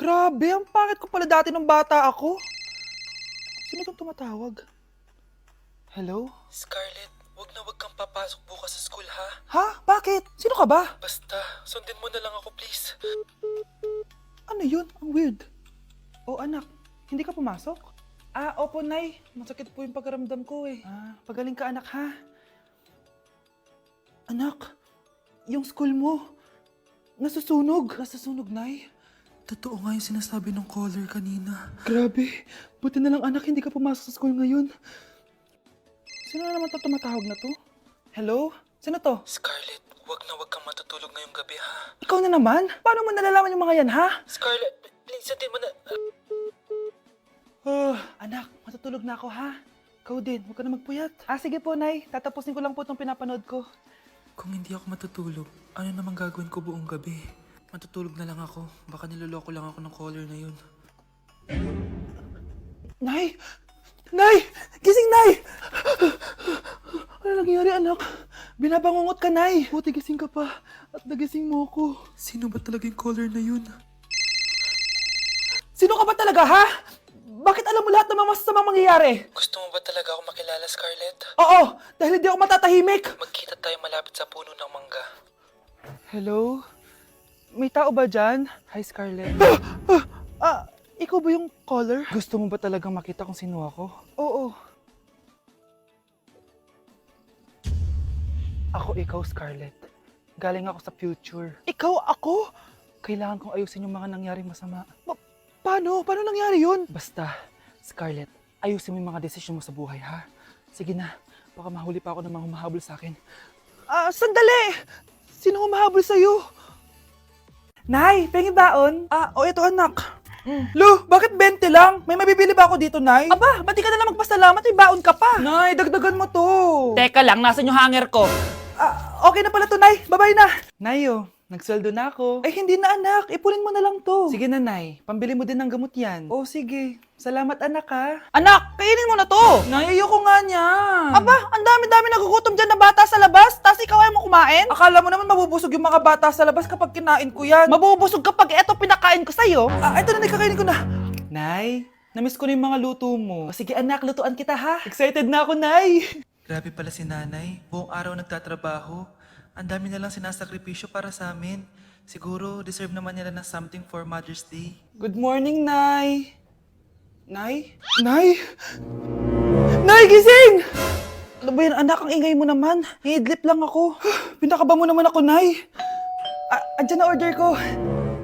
Grabe, ang pangit ko pala dati nung bata ako. Sino itong tumatawag? Hello? Scarlett, wag kang papasok bukas sa school ha. Ha? Bakit? Sino ka ba? Basta, sundin mo na lang ako please. Ano yun? Ang weird. Oh anak, hindi ka pumasok? Opo Nay. Masakit po yung pagkaramdam ko eh. Pagaling ka anak ha. Anak, yung school mo, nasusunog. Nasusunog, Nay. Totoo nga yung sinasabi ng caller kanina. Grabe. Buti na lang anak, hindi ka pumasok sa school ngayon. Sino na naman tumatawag na to? Hello? Sino to? Scarlett, wag kang matutulog ngayong gabi ha. Ikaw na naman? Paano mo nalalaman yung mga yan, ha? Scarlett, please sundin mo na. Anak, matutulog na ako, ha? Ikaw din, huwag ka na magpuyat. Sige po, Nay. Tatapusin ko lang po itong pinapanood ko. Kung hindi ako matutulog, ano namang gagawin ko buong gabi? Matutulog na lang ako. Baka niloloko lang ako ng caller na yun. Nay! Nay! Gising, Nay! Ano nangyari, anak? Binabangungot ka, Nay. Buti gising ka pa. At nagising mo ako. Sino ba talaga yung caller na yun? Sino ka ba talaga, ha? Bakit alam mo lahat ng mga masasamang mangyayari? Gusto mo ba talaga ako makilala, Scarlett? Oo, dahil hindi ako matatahimik. Magkita tayo malapit sa puno ng mangga. Hello? May tao ba dyan? Hi, Scarlett. Ikaw ba yung caller? Gusto mo ba talagang makita kung sino ako? Oo. Ako ikaw, Scarlett. Galing ako sa future. Ikaw ako? Kailangan kong ayusin yung mga nangyaring masama. Paano? Paano nangyari yun? Basta, Scarlett, ayusin mo yung mga desisyon mo sa buhay, ha? Sige na, baka mahuli pa ako ng mga humahabol sa akin. Sandali! Sino humahabol sa'yo? Nay, pengi baon? Ito anak. Lu, bakit 20 lang? May mabibili ba ako dito, Nay? Aba, ba't di ka na lang magpasalamat? May baon ka pa. Nay, dagdagan mo to. Teka lang, nasan yung hanger ko? Okay na pala to, Nay. Bye-bye na. Nayo, nagsweldo na ako. Ay, hindi na, anak. Ipunin mo na lang to. Sige na, Nay. Pambili mo din ng gamot yan. Oh, sige. Salamat, anak, ha. Anak, kainin mo na to. Nay, ayoko nga niya. Aba, ang dami-dami nagugutom dyan na bata sa labas. Tapos ikaw ay mo kumain? Akala mo naman mabubusog yung mga bata sa labas kapag kinain ko yan. Mabubusog kapag eto pinakain ko sa'yo. Ito na, kakainin ko na. Nay, namiss ko na yung mga luto mo. Sige, anak, lutuan kita, ha. Excited na ako, Nay. Grabe pala si nanay. Buong araw nagtatrabaho. Ang dami na lang sinasakripisyo para sa amin. Siguro, deserve naman nila ng something for Mother's Day. Good morning, Nay. Nay? Nay? Nay, gising! Ano ba yan, anak? Ang ingay mo naman. Hihidlip lang ako. Pinakaba mo naman ako, Nay. Andyan na order ko.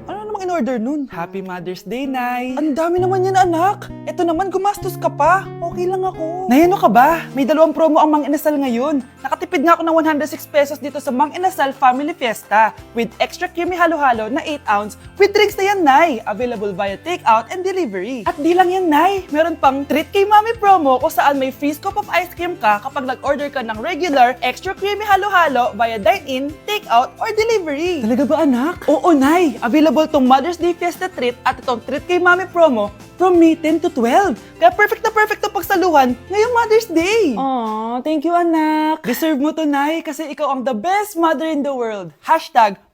Ano namang in-order nun? Happy Mother's Day, Nay. Ang dami naman yan, anak. Ito naman, gumastos ka pa. Okay lang ako. Nay, ano ka ba? May 2 promo ang Mang Inasal ngayon. Nakatipid nga ako ng 106 pesos dito sa Mang Inasal Family Fiesta with extra creamy halo-halo na 8 ounce with drinks na yan, Nay. Available via takeout and delivery. At di lang yan, Nay. Meron pang Treat kay Mami promo kung saan may free scoop of ice cream ka kapag nag-order ka ng regular extra creamy halo-halo via dine-in, takeout, or delivery. Talaga ba, anak? Oo, Nay. Available tong Mother's Day Fiesta Treat at itong Treat kay Mami promo from May 10 to 12. Kaya perfect na pagsaluhan ngayong Mother's Day. Aww, thank you, anak. Deserve mo to, Nay, kasi ikaw ang the best mother in the world.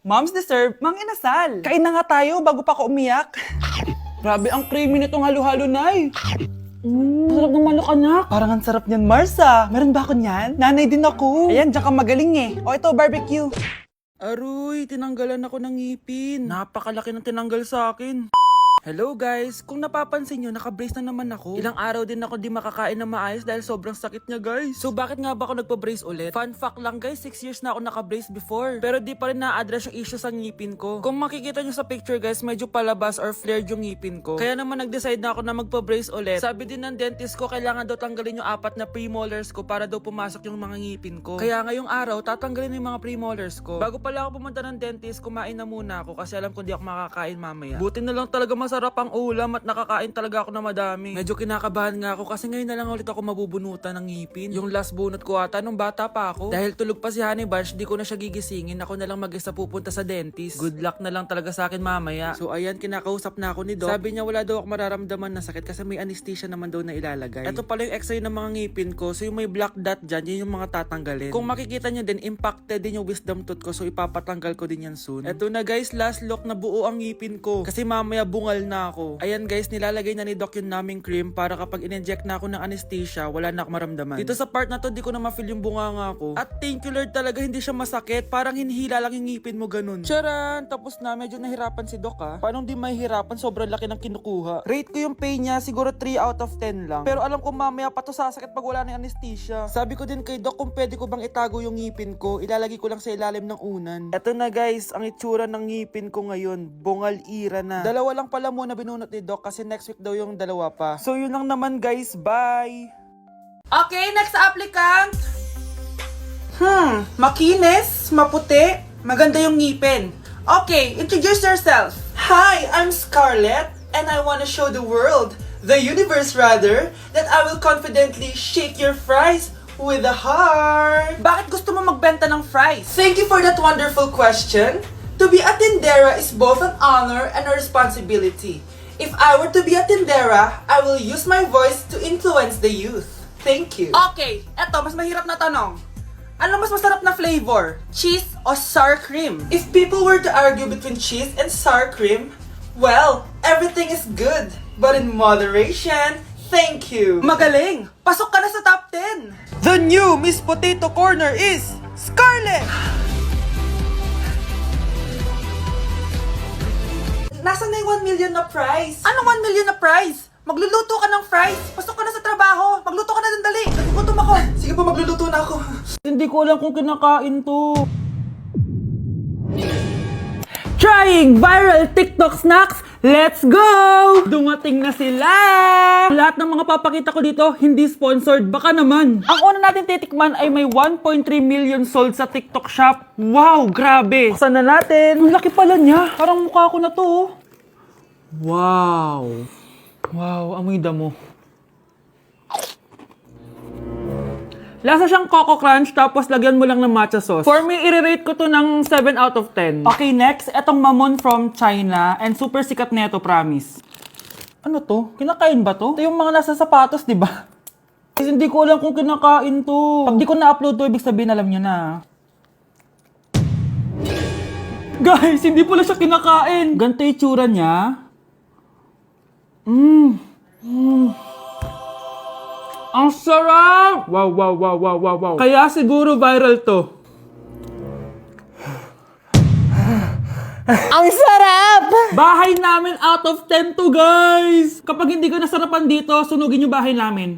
#Moms deserve Mang Inasal. Kain na nga tayo bago pa ako umiyak. Grabe ang creamy nitong halo-halo, Nay. Sarap ng manok, anak. Parang ang sarap niyan, Marsa. Meron ba ako niyan? Nanay din ako. Ayan, diyan ka magaling eh. O ito, barbecue. Aroy, tinanggalan ako ng ngipin. Napakalaki ng tinanggal sa akin. Hello guys! Kung napapansin nyo, naka-brace na naman ako. Ilang araw din ako di makakain na maayos dahil sobrang sakit niya guys. So bakit nga ba ako nagpa-brace ulit? Fun fact lang guys, 6 years na ako naka-brace before. Pero di pa rin na-address yung issue sa ngipin ko. Kung makikita nyo sa picture guys, medyo palabas or flared yung ngipin ko. Kaya naman nag-decide na ako na magpa-brace ulit. Sabi din ng dentist ko, kailangan daw tanggalin yung 4 na premolars ko para daw pumasok yung mga ngipin ko. Kaya ngayong araw, tatanggalin yung mga premolars ko. Bago pala ako pumunta ng dentist, kumain na muna ako kasi alam ko di ako makakain mamaya. Buti na lang talaga masarap ang ulam at nakakain talaga ako na madami. Medyo kinakabahan nga ako kasi ngayon na lang ulit ako mabubunutan ng ngipin. Yung last bunot ko ata nung bata pa ako. Dahil tulog pa si Honey Bunch, di ko na siya gigisingin. Ako na lang mag-isa pupunta sa dentist. Good luck na lang talaga sa akin mamaya. So ayan, kinakausap na ako ni Doc. Sabi niya wala daw ako mararamdaman na sakit kasi may anesthesia naman daw na ilalagay. Ito pala yung x-ray ng mga ngipin ko. So yung may black dot dyan, yun yung mga tatanggalin. Kung makikita nyo din, impacted din yung wisdom tooth ko. So ipapatanggal ko din yan soon. Eto na guys, last look na buo ang ngipin ko. Kasi mamaya bungal normal na ako. Ayan guys, nilalagay na ni Doc yung numbing cream para kapag in-inject na ako ng anesthesia, wala na ako maramdaman. Dito sa part na to, di ko na ma-feel yung bunganga ko. At thank you Lord talaga, hindi siya masakit. Parang hinihila lang yung ngipin mo ganun. Charan! Tapos na, medyo nahirapan si Doc ha. Paano di mahihirapan? Sobrang laki ng kinukuha. Rate ko yung pain niya, siguro 3 out of 10 lang. Pero alam ko mamaya pa to sasakit pag wala na yung anesthesia. Sabi ko din kay Doc kung pwede ko bang itago yung ngipin ko, ilalagay ko lang sa ilalim ng unan. Eto na guys, ang itsura ng ngipin ko ngayon, bungal ira na. Dalawa lang pala muna binunot ni Doc kasi next week daw yung dalawa pa. So yun lang naman guys, bye! Okay, next applicant. Makinis, maputi, maganda yung ngipin. Okay, introduce yourself. Hi, I'm Scarlett, and I want to show the world, the universe rather, that I will confidently shake your fries with a heart. Bakit gusto mo magbenta ng fries? Thank you for that wonderful question. To be a tindera is both an honor and a responsibility. If I were to be a tindera, I will use my voice to influence the youth. Thank you. Okay, eto, mas mahirap na tanong. Ano mas masarap na flavor? Cheese o sour cream? If people were to argue between cheese and sour cream, well, everything is good, but in moderation. Thank you. Magaling! Pasok ka na sa top 10! The new Miss Potato Corner is Scarlett! Nasaan na yung 1 million na prize? Anong 1 million na prize? Magluluto ka ng fries. Pasok ka na sa trabaho. Magluto ka na ng dali. Nagugutom ako. Sige po, magluluto na ako. Hindi ko alam kung kinakain to. Trying viral TikTok snacks! Let's go! Dumating na sila! Lahat ng mga papakita ko dito, hindi sponsored. Baka naman. Ang una natin titikman ay may 1.3 million sold sa TikTok shop. Wow, grabe! Buksan na natin. Ang laki pala niya. Parang mukha ko na to. Oh. Wow! Wow, amoy damo. Lasa siyang Coco Crunch tapos lagyan mo lang ng matcha sauce. For me, i-rate ko to ng 7 out of 10. Okay, next, etong Mamon from China and super sikat na ito, promise. Ano to? Kinakain ba to? Ito yung mga nasa sapatos, di ba? Guys, hindi ko alam kung kinakain to. Pag di ko na-upload to, ibig sabihin alam nyo na. Guys, hindi pala siya kinakain. Ganito yung tsura niya. Ang sarap! Wow, wow, wow, wow, wow, wow. Kaya siguro viral to. Ang sarap! Bahay namin out of 10 to, guys! Kapag hindi ko nasarapan dito, sunugin yung bahay namin.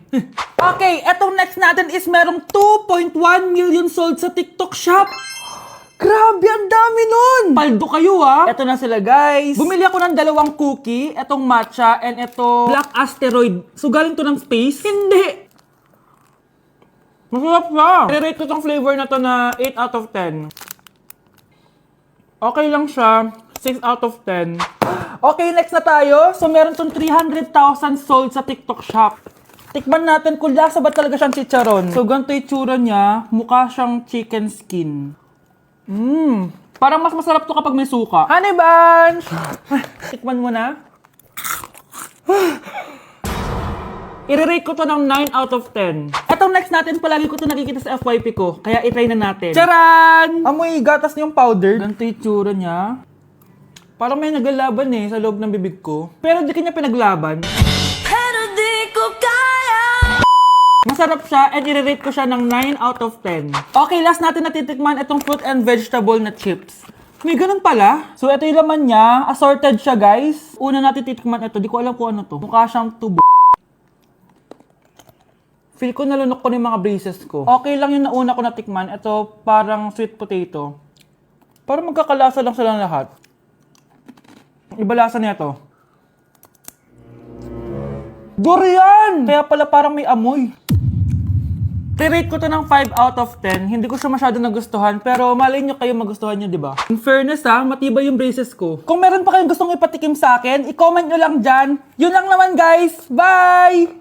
Okay, etong next natin is merong 2.1 million sold sa TikTok shop. Grabe, ang dami nun! Paldo kayo ha! Eto na sila guys. Bumili ako ng 2 cookie, etong matcha, and eto black asteroid. So galing to ng space? Hindi! Masarap siya! I-rate ko tong flavor na to na 8 out of 10. Okay lang siya. 6 out of 10. Okay, next na tayo. So meron tong 300,000 sold sa TikTok shop. Tikman natin kung lasa ba talaga siyang chicharon. So ganito yung tsura niya. Mukha siyang chicken skin. Parang mas masarap to kapag may suka. Honey Bunch! Tikman mo na. I-rate ko to ng 9 out of 10. Etong next natin, palagi ko to nakikita sa FYP ko. Kaya itry na natin. Charan! Amoy gatas niyong powder. Ganito yung tsura niya. Parang may naglalaban sa loob ng bibig ko. Pero di kanya pinaglaban. Pero di ko kaya. Masarap siya and i-rate ko siya ng 9 out of 10. Okay, last natin natitikman itong fruit and vegetable na chips. May ganun pala. So, ito yung laman niya. Assorted siya, guys. Una natin titikman ito. Di ko alam kung ano to. Mukha siyang tubo. Feel ko nalunok ko na yung mga braces ko. Okay lang yung nauna ko natikman. Ito, parang sweet potato. Parang magkakalasa lang silang lahat. Iba lasa niya to. Durian! Kaya pala parang may amoy. I-rate ko to ng 5 out of 10. Hindi ko siya masyado nagustuhan, pero malay nyo kayo magustuhan nyo, di ba? In fairness matibay yung braces ko. Kung meron pa kayong gustong ipatikim sa akin, i-comment nyo lang dyan. Yun lang naman guys. Bye!